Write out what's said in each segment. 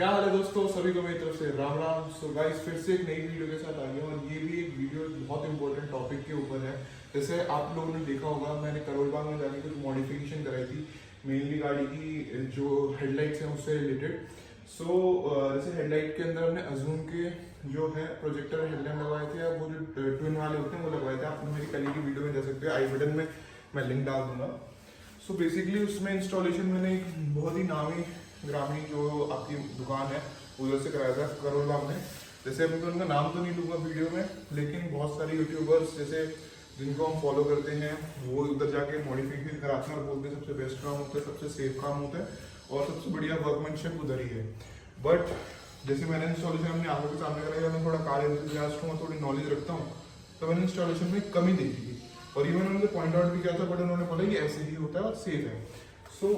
क्या हाल है दोस्तों, सभी को मेरी तरफ से राम राम। सो गाइस, फिर से एक नई वीडियो के साथ आ गया और ये भी एक वीडियो बहुत इंपॉर्टेंट टॉपिक के ऊपर है। जैसे आप लोगों ने देखा होगा, मैंने करोल बाग में जाके कुछ मॉडिफिकेशन कराई थी, मेनली गाड़ी की जो हेडलाइट्स हैं उससे रिलेटेड। सो जैसे हेडलाइट के अंदर हमने अजूम के जो है प्रोजेक्टर हेडलाइट लगवाए थे, अब वो जो ट्विन वाले होते हैं वो लगवाए थे। आप मेरी कल की वीडियो में जा सकते हो, आई बटन में मैं लिंक डाल दूंगा। सो बेसिकली उसमें इंस्टॉलेशन मैंने एक बहुत ही नामी ग्रामीण जो आपकी दुकान है उधर से कराया था करोल बाग में। जैसे अभी मैं उनका नाम तो नहीं लूँगा वीडियो में, लेकिन बहुत सारे यूट्यूबर्स जैसे जिनको हम फॉलो करते हैं वो उधर जाके मॉडिफिकेशन कराते हैं और बोलते हैं सबसे बेस्ट काम होता है, सबसे सेफ काम होता है और सबसे बढ़िया वर्कमैनशिप उधर ही है। बट जैसे मैंने इंस्टॉलेशन अपने आंखों के सामने कराया, मैं थोड़ा कार एंथुसियास्ट हूँ, थोड़ी नॉलेज रखता हूँ, तो मैंने इंस्टॉलेशन में कमी देखी थी और इवन उन्होंने पॉइंट आउट भी किया था, बट उन्होंने बोला ये ऐसे ही होता है और सेफ है। सो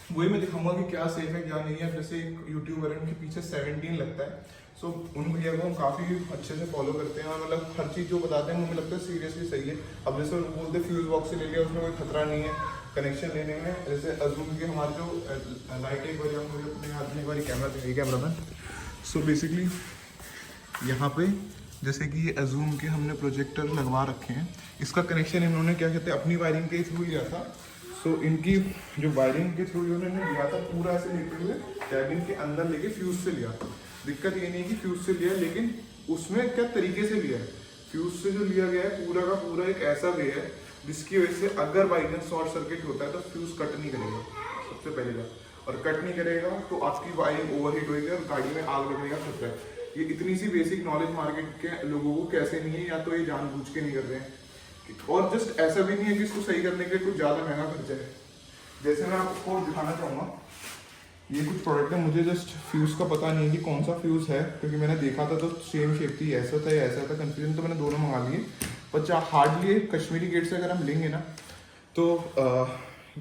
वही मैं दिखाऊंगा कि क्या सेफ है क्या नहीं है। जैसे एक यूट्यूबर है, उनके पीछे 17 लगता है। सो उन भैया को हम काफ़ी अच्छे से फॉलो करते हैं और मतलब हर चीज़ जो बताते हैं मुझे लगता है सीरियसली सही है। अब जैसे वो बोलते हैं फ्यूज बॉक्स से ले लिया, उसमें कोई खतरा नहीं है कनेक्शन लेने में। जैसे अजूम के हमारे जो लाइट एक बार मुझे अपने हाथ में एक बार कैमरा चाहिए, कैमरा मैन। सो बेसिकली यहाँ पे जैसे कि ये अजूम के हमने प्रोजेक्टर लगवा रखे हैं, इसका कनेक्शन इन्होंने क्या कहते हैं अपनी वायरिंग के थ्रू लिया था। सो इनकी जो वायरिंग के थ्रू इन्होंने लिया था पूरा ऐसे लेते हुए कैबिन के अंदर लेके फ्यूज से लिया। दिक्कत ये नहीं कि फ्यूज से लिया, लेकिन उसमें क्या तरीके से लिया है। फ्यूज से जो लिया गया है पूरा का पूरा एक ऐसा वे है जिसकी वजह से अगर बाई चांस शॉर्ट सर्किट होता है तो फ्यूज कट नहीं करेगा, सबसे पहले बात। और कट नहीं करेगा तो आपकी वायरिंग ओवरहीट होगी और गाड़ी में आग लगने का खतरा है। ये इतनी सी बेसिक नॉलेज मार्केट के लोगों को कैसे नहीं है, या तो ये जानबूझ के नहीं कर रहे हैं, और जस्ट ऐसा भी नहीं है कि इसको सही करने के लिए कुछ ज़्यादा महंगा खर्चा है। जैसे मैं आपको दिखाना चाहूँगा, ये कुछ प्रोडक्ट है, मुझे जस्ट फ्यूज़ का पता नहीं है कि कौन सा फ्यूज़ है, क्योंकि मैंने देखा था तो सेम शेप थी, ऐसा था या ऐसा था, कन्फ्यूजन, तो मैंने दोनों मंगा लिए। पर हार्डली कश्मीरी गेट से अगर हम लेंगे ना तो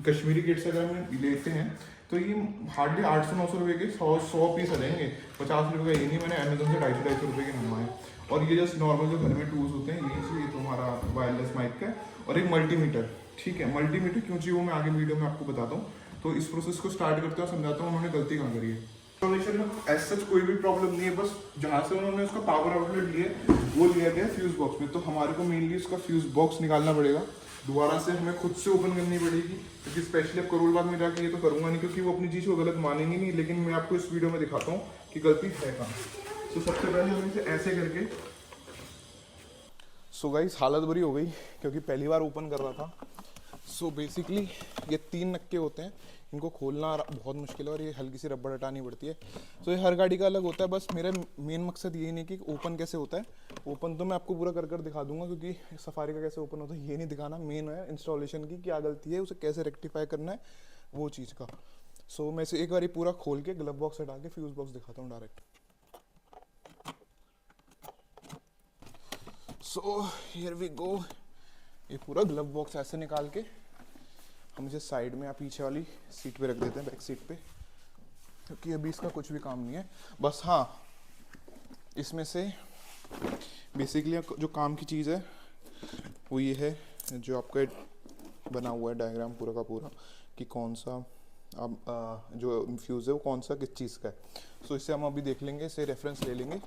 कश्मीरी गेट से अगर हम लेते हैं तो ये हार्डली 800-900 रुपये के 100 पीस आ जाएंगे। 50 रुपये का ये नहीं, मैंने अमेजोन से 250-250 रुपये के मंगवाए। और ये जस्ट नॉर्मल जो घर में टूल्स होते हैं यही से, ये तो हमारा वायरलेस माइक का और एक मल्टीमीटर। ठीक है, मल्टीमीटर क्यों चाहिए वो मैं आगे वीडियो में आपको बताता हूँ। तो इस प्रोसेस को स्टार्ट करते हैं और समझाता हूँ उन्होंने गलती कहाँ करी है। इंस्टॉलेशन में एज सच कोई भी प्रॉब्लम नहीं है, बस जहाँ से उन्होंने उसका पावर आउटलेट लिए वो लिया गया फ्यूज बॉक्स में। तो हमारे को मेनली उसका फ्यूज बॉक्स निकालना पड़ेगा, दोबारा से हमें खुद से ओपन करनी पड़ेगी, क्योंकि स्पेशली अब करोल बाग में जाके ये तो करूँगा नहीं, क्योंकि वो अपनी चीज़ को गलत मानेंगे नहीं। लेकिन मैं आपको इस वीडियो में दिखाता हूँ कि गलती है कहाँ। तो सबसे पहले हम इसे ऐसे करके, सो गाइस हालत बुरी हो गई क्योंकि पहली बार ओपन कर रहा था। सो बेसिकली ये 3 नक्के होते हैं, इनको खोलना बहुत मुश्किल है और ये हल्की सी रबड़ हटानी पड़ती है। सो ये हर गाड़ी का अलग होता है, बस मेरा मेन मकसद यही नहीं कि ओपन कैसे होता है। ओपन तो मैं आपको पूरा कर कर दिखा दूंगा, क्योंकि सफारी का कैसे ओपन होता है ये नहीं दिखाना, मेन है इंस्टॉलेशन की क्या गलती है, उसे कैसे रेक्टिफाई करना है वो चीज़ का। सो मैं इसे एक बार पूरा खोल के ग्लव बॉक्स हटा के फ्यूज़ बॉक्स दिखाता हूँ direct. So here we go. ये पूरा ग्लव बॉक्स ऐसे निकाल के हम इसे साइड में या पीछे वाली सीट पे रख देते हैं, बैक सीट पे, क्योंकि अभी इसका कुछ भी काम नहीं है। बस हाँ, इसमें से बेसिकली जो काम की चीज़ है वो ये है, जो आपका बना हुआ है डायग्राम पूरा का पूरा कि कौन सा अब जो फ्यूज़ है वो कौन सा किस चीज़ का है। सो इसे हम अभी देख लेंगे, इसे रेफरेंस ले लेंगे,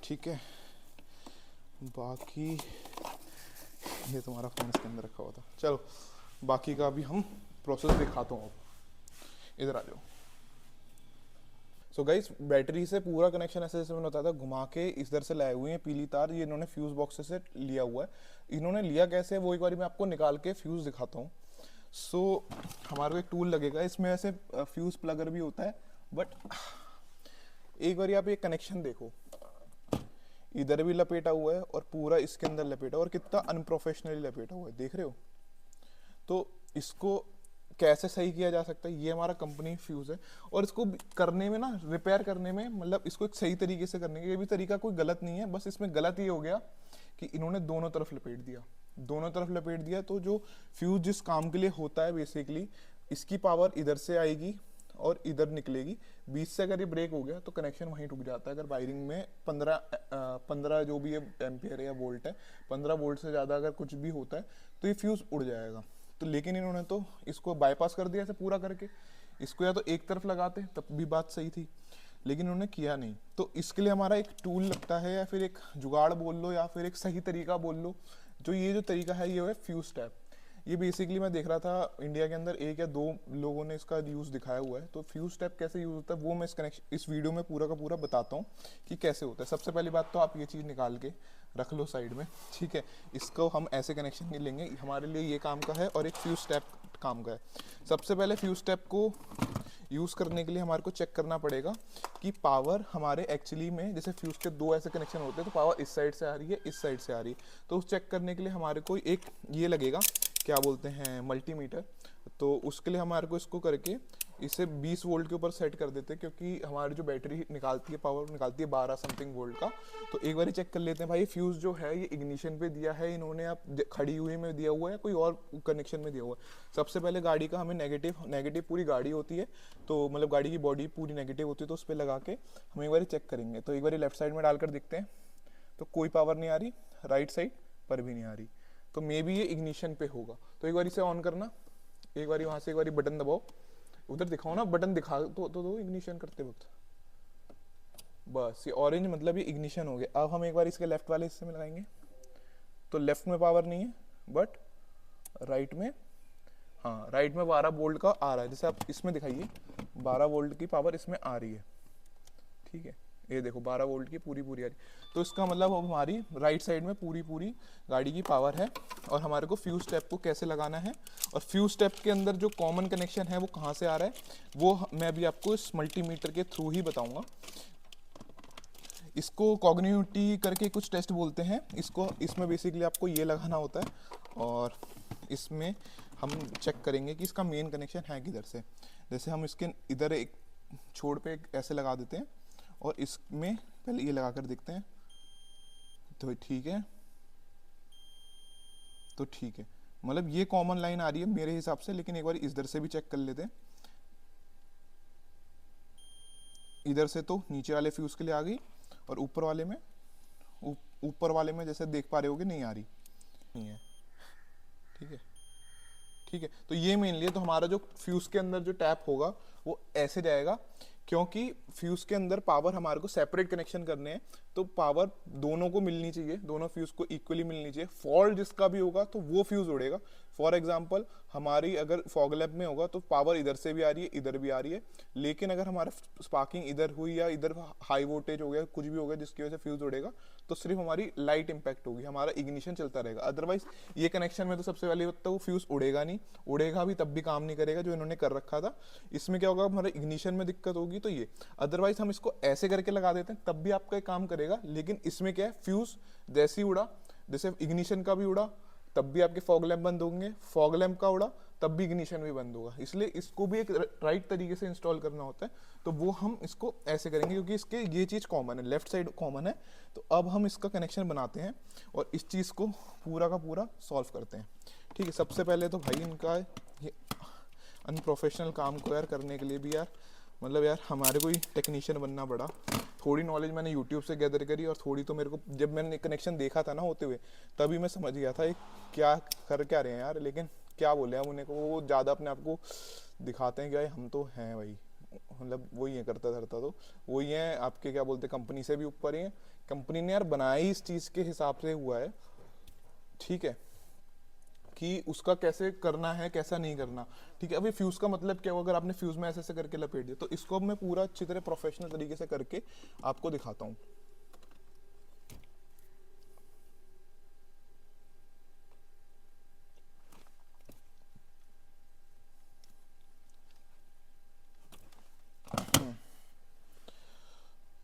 ठीक है। बाकी ये तुम्हारा फ़ोन इसके अंदर रखा हुआ था, चलो बाकी का अभी हम प्रोसेस दिखाता हूँ। इधर आ जाओ। सो गाइस, बैटरी से पूरा कनेक्शन ऐसे जैसे मैंने बताया था घुमा के इधर से लाए हुए हैं पीली तार, ये इन्होंने फ्यूज़ बॉक्स से लिया हुआ है। इन्होंने लिया कैसे वो एक बार मैं आपको निकाल के फ्यूज़ दिखाता हूँ। सो हमारे को एक टूल लगेगा, इसमें ऐसे फ्यूज़ प्लगर भी होता है, बट एक बार आप ये कनेक्शन देखो, इधर भी लपेटा हुआ है और पूरा इसके अंदर लपेटा, और कितना अनप्रोफेशनली लपेटा हुआ है, देख रहे हो। तो इसको कैसे सही किया जा सकता है, ये हमारा कंपनी फ्यूज है। और इसको करने में ना, रिपेयर करने में, मतलब इसको एक सही तरीके से करने का ये भी तरीका कोई गलत नहीं है। बस इसमें गलत ये हो गया कि इन्होंने दोनों तरफ लपेट दिया, दोनों तरफ लपेट दिया। तो जो फ्यूज जिस काम के लिए होता है बेसिकली, इसकी पावर इधर से आएगी और इधर निकलेगी, बीच से अगर ये ब्रेक हो गया तो कनेक्शन वहीं टूट जाता है। अगर वायरिंग में 15 जो भी ये एम्पियर है या वोल्ट है, 15 वोल्ट से ज़्यादा अगर कुछ भी होता है तो ये फ्यूज़ उड़ जाएगा। तो लेकिन इन्होंने तो इसको बाईपास कर दिया ऐसे पूरा करके, इसको या तो एक तरफ लगाते तब भी बात सही थी। लेकिन उन्होंने किया नहीं। तो इसके लिए हमारा एक टूल लगता है, या फिर एक जुगाड़ बोल लो, या फिर एक सही तरीका बोल लो। जो ये जो तरीका है ये है फ्यूज टैप। ये बेसिकली मैं देख रहा था इंडिया के अंदर एक या दो लोगों ने इसका यूज़ दिखाया हुआ है। तो फ्यूज टैप कैसे यूज़ होता है वो मैं इस वीडियो में पूरा का पूरा बताता हूँ कि कैसे होता है। सबसे पहली बात तो आप ये चीज़ निकाल के रख लो साइड में, ठीक है। इसको हम ऐसे कनेक्शन नहीं लेंगे, हमारे लिए ये काम का है और एक फ्यूज टैप काम का है। सबसे पहले फ्यूज टैप को यूज़ करने के लिए हमारे को चेक करना पड़ेगा कि पावर हमारे एक्चुअली में, जैसे फ्यूज़ के दो ऐसे कनेक्शन होते हैं, तो पावर इस साइड से आ रही है, इस साइड से आ रही है। तो उस चेक करने के लिए हमारे को एक ये लगेगा, क्या बोलते हैं, मल्टीमीटर। तो उसके लिए हमारे को इसको करके इसे 20 वोल्ट के ऊपर सेट कर देते हैं, क्योंकि हमारी जो बैटरी निकालती है पावर निकालती है 12 समथिंग वोल्ट का। तो एक बार चेक कर लेते हैं भाई फ्यूज़ जो है ये इग्निशन पे दिया है इन्होंने, आप खड़ी हुई में दिया हुआ है, कोई और कनेक्शन में दिया हुआ है। सबसे पहले गाड़ी का हमें नेगेटिव पूरी गाड़ी होती है, तो मतलब गाड़ी की बॉडी पूरी नेगेटिव होती है, तो उस पर लगा के हम एक बार चेक करेंगे। तो एक बार लेफ्ट साइड में डालकर देखते हैं, तो कोई पावर नहीं आ रही, राइट साइड पर भी नहीं आ रही, तो मे बी ये इग्निशन पे होगा। तो एक बार इसे ऑन करना, एक बार वहाँ से एक बार बटन दबाओ, उधर दिखाओ ना बटन, दिखा दो इग्निशन करते वक्त। बस ये ऑरेंज मतलब ये इग्निशन हो गया। अब हम एक बार इसके लेफ्ट वाले हिस्से में लगाएंगे, तो लेफ्ट में पावर नहीं है, बट राइट में, हाँ राइट में 12 वोल्ट का आ रहा है। जैसे आप इसमें दिखाइए 12 वोल्ट की पावर इसमें आ रही है, ठीक है। ये देखो 12 वोल्ट की पूरी आ रही। तो इसका मतलब अब हमारी राइट साइड में पूरी गाड़ी की पावर है। और हमारे को फ्यूज टैप को कैसे लगाना है, और फ्यूज टैप के अंदर जो कॉमन कनेक्शन है वो कहाँ से आ रहा है, वो मैं अभी आपको इस मल्टीमीटर के थ्रू ही बताऊंगा। इसको कॉग्निटिव करके कुछ टेस्ट बोलते हैं इसको। इसमें बेसिकली आपको ये लगाना होता है, और इसमें हम चेक करेंगे कि इसका मेन कनेक्शन है किधर से। जैसे हम इसके इधर एक छोड़ पे ऐसे लगा देते हैं, और इसमें पहले ये लगा कर देखते हैं, तो ठीक है, तो ठीक है, मतलब ये कॉमन लाइन आ रही है मेरे हिसाब से। लेकिन एक बार इधर से भी चेक कर लेते हैं। इधर से तो नीचे वाले फ्यूज के लिए आ गई, और ऊपर वाले में ऊपर वाले में जैसे देख पा रहे होगे नहीं आ रही, नहीं है, ठीक है, ठीक है। तो ये मेन लिए तो हमारा जो फ्यूज के अंदर जो टैप होगा वो ऐसे जाएगा, क्योंकि फ्यूज के अंदर पावर हमारे को सेपरेट कनेक्शन करने हैं, तो पावर दोनों को मिलनी चाहिए, दोनों फ्यूज को इक्वली मिलनी चाहिए। फॉल्ट जिसका भी होगा तो वो फ्यूज उड़ेगा। फॉर एग्जांपल हमारी अगर फॉग लैम्प में होगा तो पावर इधर से भी आ रही है, इधर भी आ रही है, लेकिन अगर हमारा स्पार्किंग इधर हुई या इधर हाई वोल्टेज हो गया, कुछ भी हो गया जिसकी वजह से फ्यूज उड़ेगा, तो सिर्फ हमारी लाइट इंपैक्ट होगी, हमारा इग्निशन चलता रहेगा। अदरवाइज ये कनेक्शन में तो सबसे पहले तो वो फ्यूज उड़ेगा नहीं, उड़ेगा भी तब भी काम नहीं करेगा जो इन्होंने कर रखा था। इसमें क्या होगा, हमारा इग्निशन में दिक्कत होगी। तो ये अदरवाइज हम इसको ऐसे करके लगा देते हैं तब भी आपका काम करेगा। लेकिन इसमें क्या है, फ्यूज जैसे ही उड़ा, जैसे इग्निशन का भी उड़ा तब भी आपके फॉग लैम्प बंद होंगे, फॉग लैम्प का उड़ा तब भी इग्निशन भी बंद होगा। इसलिए इसको भी एक राइट तरीके से इंस्टॉल करना होता है। तो वो हम इसको ऐसे करेंगे, क्योंकि इसके ये चीज़ कॉमन है, लेफ्ट साइड कॉमन है। तो अब हम इसका कनेक्शन बनाते हैं और इस चीज़ को पूरा का पूरा सॉल्व करते हैं, ठीक है। सबसे पहले तो भाई इनका ये अनप्रोफेशनल काम को यार करने के लिए भी यार, मतलब यार हमारे को ही टेक्नीशियन बनना पड़ा। थोड़ी नॉलेज मैंने यूट्यूब से गैदर करी, और थोड़ी तो मेरे को जब मैंने कनेक्शन देखा था ना होते हुए, तभी मैं समझ गया था ये क्या कर क्या रहे हैं यार। लेकिन क्या बोले हम उन्हें को, वो ज़्यादा अपने आप को दिखाते हैं कि भाई हम तो हैं भाई, मतलब वही है करता धरता, तो वही है आपके क्या बोलते कंपनी से भी ऊपर ही है। कंपनी ने यार बनाई इस चीज़ के हिसाब से हुआ है, ठीक है, कि उसका कैसे करना है कैसा नहीं करना, ठीक है। अभी फ्यूज का मतलब क्या होगा, अगर आपने फ्यूज में ऐसे ऐसे करके लपेट दिया, तो इसको अब मैं पूरा अच्छी तरह प्रोफेशनल तरीके से करके आपको दिखाता हूँ।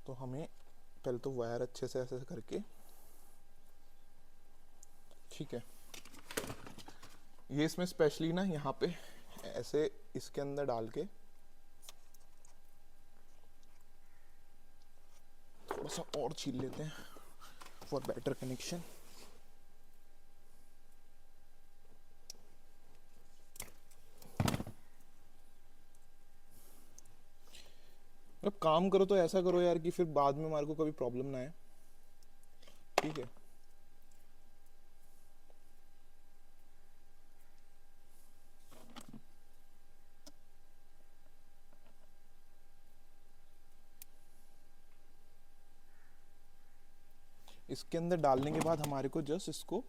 तो हमें पहले तो वायर अच्छे से ऐसे करके, ठीक है, ये इसमें स्पेशली ना यहाँ पे ऐसे इसके अंदर डाल के थोड़ा सा और छील लेते हैं फॉर बेटर कनेक्शन। अब काम करो तो ऐसा करो यार कि फिर बाद में हमारे को कभी प्रॉब्लम ना आए, ठीक है। इसके अंदर डालने के बाद हमारे को जस्ट इसको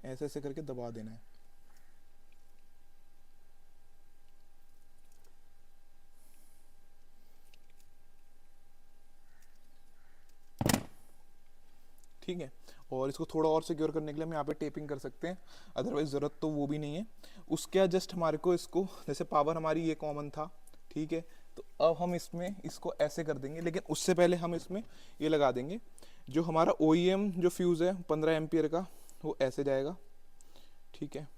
ऐसे ऐसे करके दबा देना है। ठीक है, और इसको थोड़ा और सिक्योर करने के लिए हम यहाँ पे टेपिंग कर सकते हैं, अदरवाइज ज़रूरत तो वो भी नहीं है। उसके बाद जस्ट हमारे को इसको, जैसे पावर हमारी ये कॉमन था, ठीक है, तो अब हम इसमें इसको ऐसे कर देंगे, लेकिन उससे पहले हम इसमें ये लगा देंगे जो हमारा OEM जो फ्यूज़ है 15 एम्पियर का, वो ऐसे जाएगा। ठीक है,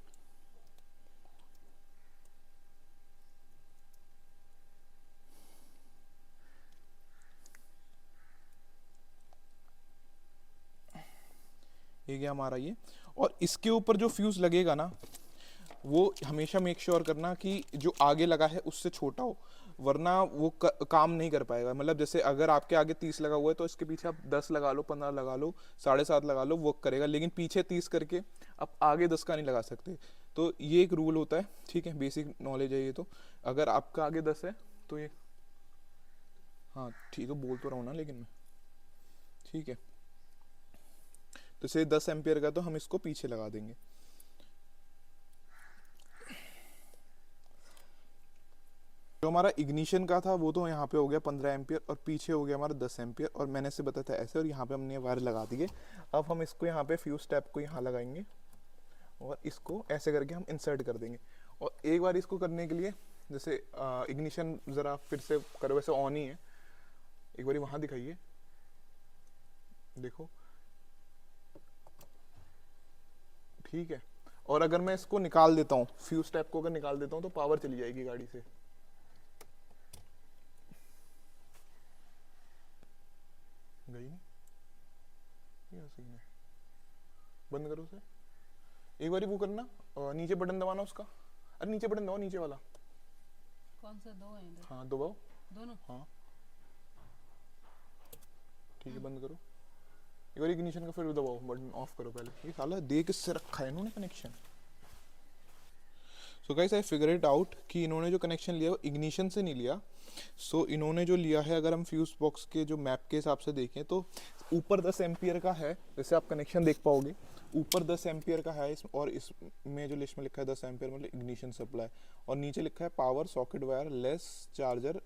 ये गया हमारा ये। और इसके ऊपर जो फ्यूज़ लगेगा ना, वो हमेशा मेक श्योर करना कि जो आगे लगा है उससे छोटा हो, वरना वो काम नहीं कर पाएगा। मतलब जैसे अगर आपके आगे 30 लगा हुआ है तो इसके पीछे आप 10 लगा लो, 15 लगा लो, 7.5 लगा लो, वर्क करेगा। लेकिन पीछे 30 करके आप आगे 10 का नहीं लगा सकते। तो ये एक रूल होता है, ठीक है, बेसिक नॉलेज है ये। तो अगर आपका आगे 10 है तो ये, हाँ ठीक है, बोल तो रहा हूँ ना लेकिन मैं, ठीक है, तो से 10 एम्पियर का तो हम इसको पीछे लगा देंगे। जो हमारा इग्निशन का था वो तो यहाँ पे हो गया 15 एम्पियर, और पीछे हो गया हमारा 10 एम्पियर, और मैंने से बताया था ऐसे, और यहाँ पे हमने वायर लगा दिए। अब हम इसको यहाँ पे फ्यूज टैप को यहाँ लगाएंगे और इसको ऐसे करके हम इंसर्ट कर देंगे। और एक बार इसको करने के लिए, जैसे इग्निशन ज़रा फिर से करो, वैसे ऑन ही है, एक बार वहाँ दिखाइए, देखो, ठीक है। और अगर मैं इसको निकाल देता हूँ, फ्यूज टैप को अगर निकाल देता हूँ तो पावर चली जाएगी गाड़ी से। गई नहीं, क्या सीन है, बंद करो उसे। एक बार वो करना, नीचे बटन दबाना उसका, अरे नीचे बटन दबाओ, नीचे वाला। कौन सा? दो है इधर? हाँ दबाओ दोनों। हाँ ठीक है, बंद करो। एक बार इग्निशन का फिर दबाओ, बटन ऑफ करो पहले। ये साला दे किससे रखा है इन्होंने connection. So guys I figure it out कि इन्होंने जो कनेक्शन लिया वो इग्निशन से नहीं लिया। सो इन्होंने जो लिया है, अगर हम फ्यूज बॉक्स के जो मैप के हिसाब से देखें तो ऊपर 10 एम्पियर का है, जैसे आप कनेक्शन देख पाओगे, ऊपर 10 एम्पियर का है इस, और इसमें जो लिस्ट में लिखा है 10 एम्पियर मतलब इग्निशन सप्लाई, और नीचे लिखा है power socket wire less charger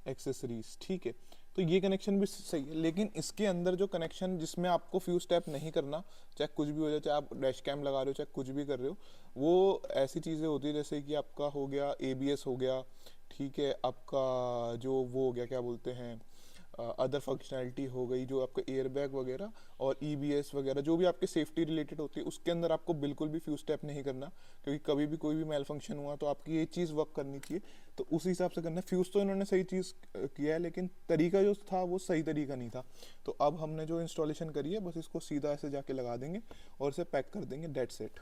accessories. ठीक है, तो ये कनेक्शन भी सही है। लेकिन इसके अंदर जो कनेक्शन जिसमें आपको फ्यूज टैप नहीं करना, चाहे कुछ भी हो जाए, चाहे आप डैश कैम लगा रहे हो, चाहे कुछ भी कर रहे हो, वो ऐसी चीज़ें होती है जैसे कि आपका हो गया ABS हो गया, ठीक है, आपका जो वो हो गया क्या बोलते हैं, अदर फंक्शनैलिटी हो गई, जो आपका एयरबैग वगैरह और EBS वगैरह जो भी आपके सेफ्टी रिलेटेड होती है, उसके अंदर आपको बिल्कुल भी फ्यूज टैप नहीं करना, क्योंकि कभी भी कोई भी मेल फंक्शन हुआ तो आपकी ये चीज़ वर्क करनी चाहिए। तो उस हिसाब से करना। फ्यूज तो इन्होंने सही चीज़ किया है, लेकिन तरीका जो था वो सही तरीका नहीं था। तो अब हमने जो इंस्टॉलेशन करी है, बस इसको सीधा ऐसे जाके लगा देंगे और इसे पैक कर देंगे, डेट सेट।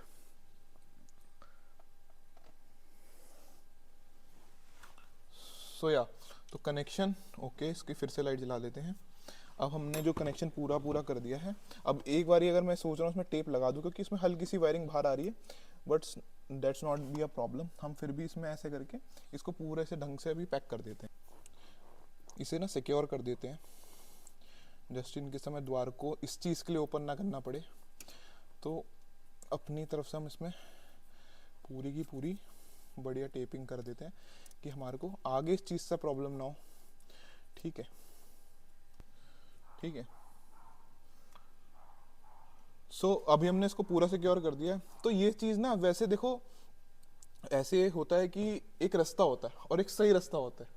सो या तो कनेक्शन ओके, इसकी फिर से लाइट जला देते हैं। अब हमने जो कनेक्शन पूरा कर दिया है। अब एक बारी अगर मैं सोच रहा हूँ इसमें टेप लगा दूँ, क्योंकि इसमें हल्की सी वायरिंग बाहर आ रही है, but that's not be a problem. हम फिर भी इसमें ऐसे करके इसको पूरे से ढंग से अभी पैक कर देते हैं, इसे ना सिक्योर कर देते हैं, जस्ट इन के समय द्वार को इस चीज़ के लिए ओपन ना करना पड़े। तो अपनी तरफ से हम इसमें पूरी की पूरी बढ़िया टेपिंग कर देते हैं कि हमारे को आगे इस चीज़ से प्रॉब्लम ना हो। ठीक है, ठीक है। सो अभी हमने इसको पूरा सिक्योर कर दिया है। तो ये चीज़ ना, वैसे देखो ऐसे होता है कि एक रास्ता होता है और एक सही रास्ता होता है।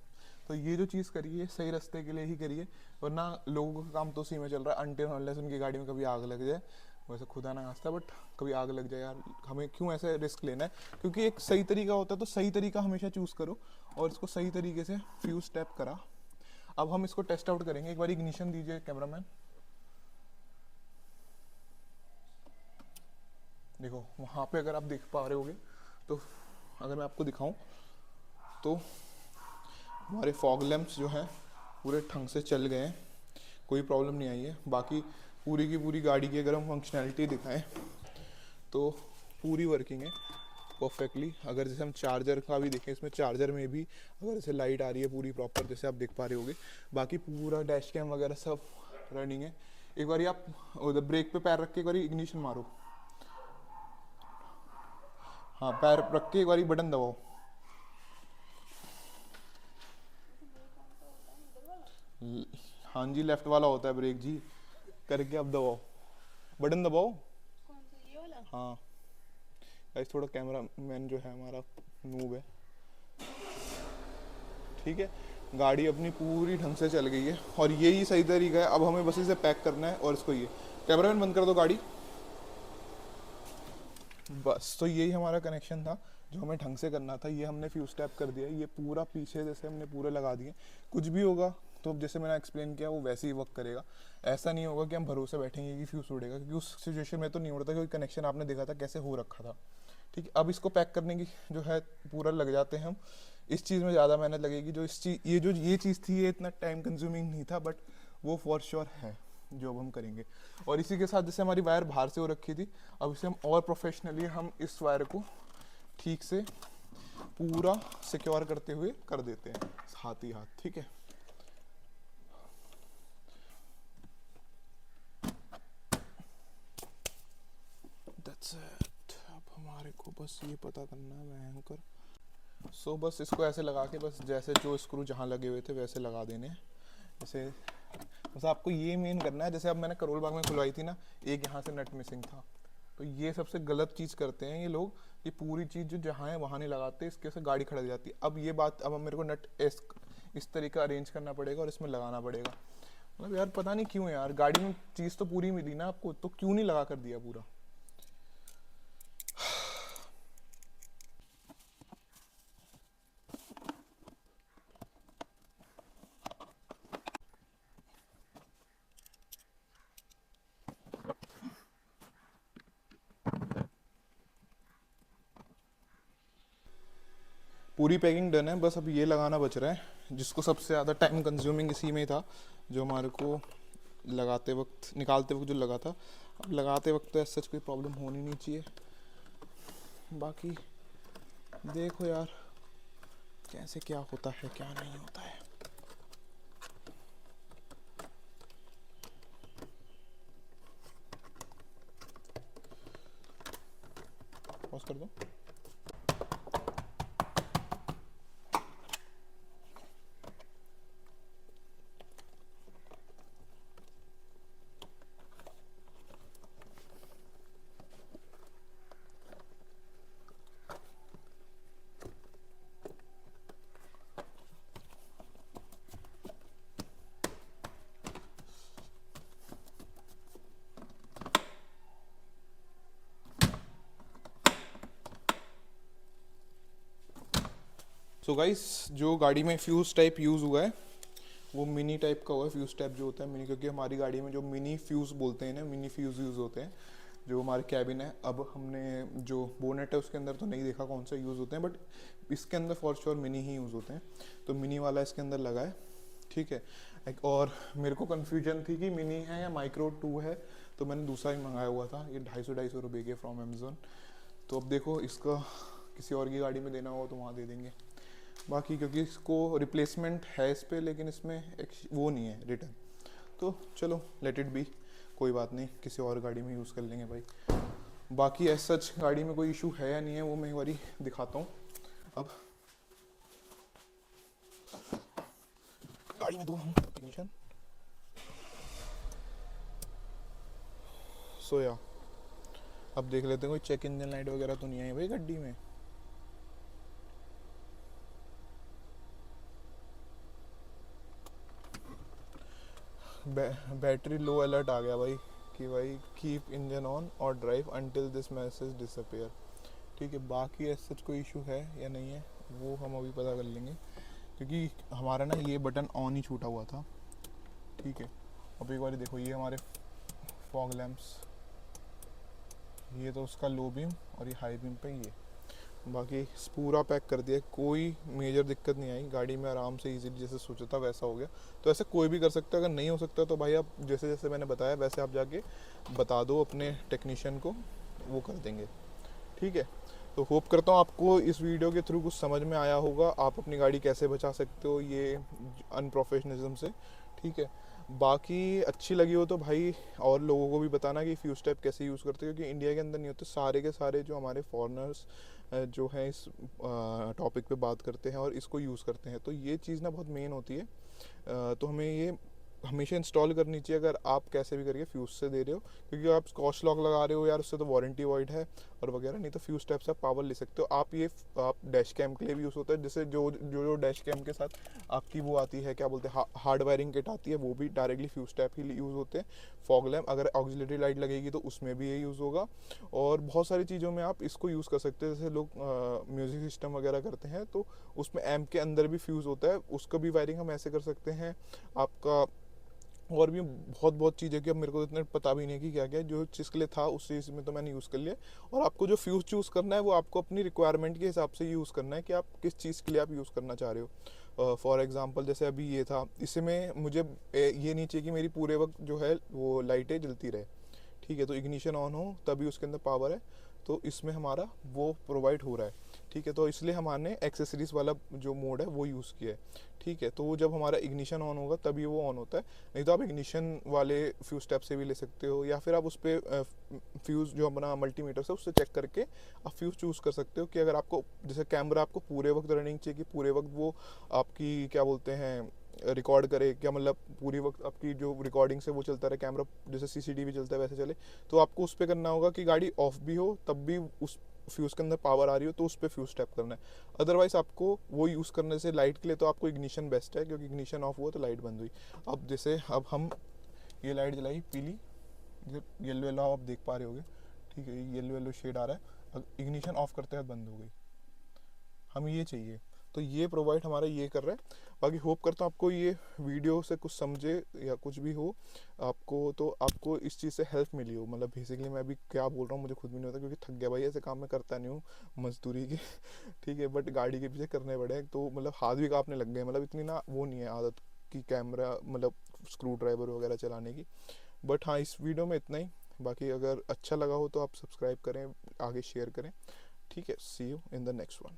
तो ये जो चीज़ करिए सही रास्ते के लिए ही करिए, वरना लोगों का काम तो उसी में चल रहा है, अनटिल अनलेस उनकी गाड़ी में कभी आग लग जाए। वैसे खुदा ना खास्ता, बट कभी आग लग जाए यार, हमें क्यों ऐसे रिस्क लेना है। क्योंकि एक सही तरीका होता है, तो सही तरीका हमेशा चूज़ करो और इसको सही तरीके से फ्यूज टैप करा। अब हम इसको टेस्ट आउट करेंगे। एक बार इग्निशन दीजिए कैमरामैन। देखो वहाँ पे अगर आप देख पा रहे होगे, तो अगर मैं आपको दिखाऊं तो हमारे फॉग लैंप्स जो हैं पूरे ढंग से चल गए हैं, कोई प्रॉब्लम नहीं आई है। बाकी पूरी की पूरी गाड़ी की अगर हम फंक्शनैलिटी दिखाएं तो पूरी वर्किंग है परफेक्टली। अगर जैसे हम चार्जर का भी देखें, इसमें चार्जर में भी अगर जैसे लाइट आ रही है पूरी प्रॉपर, जैसे आप देख पा रहे होगे। बाकी पूरा डैश कैम वगैरह सब रनिंग है। एक बार आप उधर ब्रेक पे पैर रख के एक बार इग्निशन मारो। हाँ पैर रख के एक बार बटन दबाओ। हाँ जी लेफ्ट वाला होता है ब्रेक जी, करके अब दबाओ, बटन दबाओ। कौन सा, ये वाला? हाँ गाइस थोड़ा कैमरा मैन जो है हमारा नूब है। ठीक है, गाड़ी अपनी पूरी ढंग से चल गई है और यही सही तरीका है। अब हमें बस इसे पैक करना है और इसको ये कैमरामैन बंद कर दो गाड़ी। बस तो यही हमारा कनेक्शन था जो हमें ढंग से करना था। ये हमने फ्यूज टैप कर दिया, ये पूरा पीछे जैसे हमने पूरे लगा दिए। कुछ भी होगा तो जैसे मैंने एक्सप्लेन किया वो वैसे ही वर्क करेगा। ऐसा नहीं होगा कि हम भरोसे बैठेंगे कि फ्यूज उड़ेगा, क्योंकि उस सिचुएशन में तो नहीं उड़ता, क्योंकि कनेक्शन आपने देखा था कैसे हो रखा था। ठीक है, अब इसको पैक करने की जो है पूरा लग जाते हैं हम। इस चीज़ में ज़्यादा मेहनत लगेगी, जो इस चीज़ ये चीज़ थी ये इतना टाइम कंज्यूमिंग नहीं था, बट वो फॉर श्योर है जो अब हम करेंगे। और इसी के साथ जैसे हमारी वायर बाहर से हो रखी थी, अब इसे हम और प्रोफेशनली हम इस वायर को ठीक से पूरा सिक्योर करते हुए कर देते हैं हाथ ही हाथ। ठीक है, That's it. अब हमारे को बस ये पता करना है भयंकर। सो बस इसको ऐसे लगा के बस जैसे जो स्क्रू जहाँ लगे हुए थे वैसे लगा देने हैं। जैसे बस आपको ये मेन करना है, जैसे अब मैंने करोल बाग में खुलवाई थी ना, एक यहाँ से नट मिसिंग था। तो ये सबसे गलत चीज़ करते हैं ये लोग, ये पूरी चीज़ जो जहाँ है वहाँ नहीं लगाते, इसके से गाड़ी खड़क जाती है। अब ये बात, अब मेरे को नट इस तरीके अरेंज करना पड़ेगा और इसमें लगाना पड़ेगा। मतलब यार पता नहीं क्यों यार, गाड़ी में चीज़ तो पूरी मिली ना आपको, तो क्यों नहीं लगा कर दिया पूरा। पूरी पैकिंग डन है, बस अब ये लगाना बच रहा है, जिसको सबसे ज़्यादा टाइम कंज्यूमिंग इसी में था, जो हमारे को लगाते वक्त निकालते वक्त जो लगा था। अब लगाते वक्त तो ऐसा कोई प्रॉब्लम होनी नहीं चाहिए। बाकी देखो यार कैसे क्या होता है क्या नहीं होता है। पॉज कर दो। सो गाइस जो गाड़ी में फ्यूज़ टाइप यूज़ हुआ है वो मिनी टाइप का हुआ है। फ्यूज़ टाइप जो होता है मिनी, क्योंकि हमारी गाड़ी में जो मिनी फ्यूज़ बोलते हैं ना, मिनी फ्यूज़ यूज़ होते हैं जो हमारे कैबिन है। अब हमने जो बोनेट है उसके अंदर तो नहीं देखा कौन सा यूज़ होते हैं, बट इसके अंदर for sure mini he use होते हैं, तो मिनी वाला इसके अंदर लगा है। ठीक है, और मेरे को कन्फ्यूजन थी कि मिनी है या माइक्रो 2 है, तो मैंने दूसरा ही मंगाया हुआ था, ये 250 रुपये के फ्रॉम अमेज़ोन। तो अब देखो इसका किसी और की गाड़ी में देना हो तो वहाँ दे देंगे। बाकी क्योंकि इसको रिप्लेसमेंट है इस पर, लेकिन इसमें एक वो नहीं है रिटर्न, तो चलो लेट इट बी, कोई बात नहीं, किसी और गाड़ी में यूज़ कर लेंगे भाई। बाकी एज सच गाड़ी में कोई इशू है या नहीं है वो मैं एक बारी दिखाता हूँ। अब गाड़ी में दो हम टेक्नीशियन सोया। अब देख लेते हैं कोई चेक इंजन लाइट वगैरह तो नहीं आई भाई गाड़ी में। बैटरी लो अलर्ट आ गया भाई कि भाई कीप इंजन ऑन और drive until this message disappear. ठीक है, बाकी ऐसा सच कोई इशू है या नहीं है वो हम अभी पता कर लेंगे, क्योंकि हमारा ना ये बटन ऑन ही छूटा हुआ था। ठीक है, अब एक बार देखो ये हमारे फॉग लैंप्स, ये तो उसका लो बीम और ये हाई बीम पे ये, बाकी पूरा पैक कर दिया, कोई मेजर दिक्कत नहीं आई गाड़ी में, आराम से इजीली जैसे सोचा था वैसा हो गया। तो ऐसे कोई भी कर सकता है, अगर नहीं हो सकता तो भाई आप जैसे जैसे मैंने बताया वैसे आप जाके बता दो अपने टेक्नीशियन को, वो कर देंगे। ठीक है, तो होप करता हूँ आपको इस वीडियो के थ्रू कुछ समझ में आया होगा, आप अपनी गाड़ी कैसे बचा सकते हो ये अनप्रोफेशनलिज्म से। ठीक है, बाकी अच्छी लगी हो तो भाई और लोगों को भी बताना कि फ्यूज टैप कैसे यूज़ करते हैं, क्योंकि इंडिया के अंदर नहीं होते, सारे के सारे जो हमारे फॉरेनर्स जो हैं इस टॉपिक पे बात करते हैं और इसको यूज़ करते हैं, तो ये चीज़ ना बहुत मेन होती है। तो हमें ये हमेशा इंस्टॉल करनी चाहिए अगर आप कैसे भी करके फ्यूज से दे रहे हो, क्योंकि आप स्कॉच लॉक लगा रहे हो यार, उससे तो वारंटी वॉइड है और वगैरह, नहीं तो फ्यूज टाइप से आप पावर ले सकते हो आप। ये आप डैश कैम के लिए भी यूज़ होता है, जैसे जो डैश कैम के साथ आपकी वो आती है क्या बोलते हैं हार्ड वायरिंग किट आती है, वो भी डायरेक्टली फ्यूज टाइप ही यूज़ होते हैं। फॉग लैम्प अगर ऑक्सिलरी लाइट लगेगी तो उसमें भी ये यूज़ होगा, और बहुत सारी चीज़ों में आप इसको यूज़ कर सकते हैं। जैसे लोग म्यूज़िक सिस्टम वगैरह करते हैं तो उसमें एम्प के अंदर भी फ्यूज़ होता है, उसका भी वायरिंग हम ऐसे कर सकते हैं आपका। और भी बहुत बहुत चीज़ें कि अब मेरे को इतना पता भी नहीं कि क्या क्या है, जो चीज़ के लिए था उस चीज़ में तो मैंने यूज़ कर लिया। और आपको जो फ्यूज़ चूज़ करना है वो आपको अपनी रिक्वायरमेंट के हिसाब से यूज़ करना है कि आप किस चीज़ के लिए आप यूज़ करना चाह रहे हो। फॉर एग्जांपल जैसे अभी ये था, इसमें मुझे ये नहीं चाहिए कि मेरी पूरे वक्त जो है वो लाइटें जलती रहे, ठीक है, तो इग्निशन ऑन हो तभी उसके अंदर पावर है, तो इसमें हमारा वो प्रोवाइड हो रहा है, ठीक है, तो इसलिए हमारे एक्सेसरीज वाला जो मोड है वो यूज़ किया है, ठीक है। तो वो जब हमारा इग्निशन ऑन होगा तभी वो ऑन होता है, नहीं तो आप इग्निशन वाले फ्यूज स्टेप से भी ले सकते हो, या फिर आप उस पर फ्यूज़ जो अपना मल्टीमीटर से उससे चेक करके आप फ्यूज़ चूज़ कर सकते हो कि अगर आपको जैसे कैमरा आपको पूरे वक्त रनिंग चाहिए कि पूरे वक्त वो आपकी क्या बोलते हैं रिकॉर्ड करे, क्या मतलब पूरी वक्त आपकी जो रिकॉर्डिंग से वो चलता रहे कैमरा, जैसे सीसीटीवी चलता है वैसे चले, तो आपको उस पर करना होगा कि गाड़ी ऑफ भी हो तब भी उस फ्यूज़ के अंदर पावर आ रही हो तो उस पर फ्यूज़ टैप करना है। अदरवाइज़ आपको वो यूज़ करने से लाइट के लिए तो आपको इग्निशन बेस्ट है, क्योंकि इग्निशन ऑफ हुआ तो लाइट बंद हुई। अब जैसे अब हम ये लाइट जलाई पीली, येलो येलो आप देख पा रहे होगे, ठीक है, येलो येलो शेड आ रहा है, अब इग्निशन ऑफ करते हैं बंद हो गई, हमें ये चाहिए, तो ये प्रोवाइड हमारा ये कर रहा है। बाकी होप करता हूँ आपको ये वीडियो से कुछ समझे या कुछ भी हो आपको, तो आपको इस चीज़ से हेल्प मिली हो। मतलब बेसिकली मैं अभी क्या बोल रहा हूँ मुझे खुद भी नहीं होता, क्योंकि थक गया भाई, ऐसे काम मैं करता नहीं हूँ मजदूरी के ठीक है, बट गाड़ी के पीछे करने पड़े तो मतलब हाथ भी कांपने लग गए, मतलब इतनी ना वो नहीं है आदत कि कैमरा मतलब स्क्रू ड्राइवर वगैरह चलाने की। बट हाँ, इस वीडियो में इतना ही। बाकी अगर अच्छा लगा हो तो आप सब्सक्राइब करें, आगे शेयर करें, ठीक है। See you in the next one.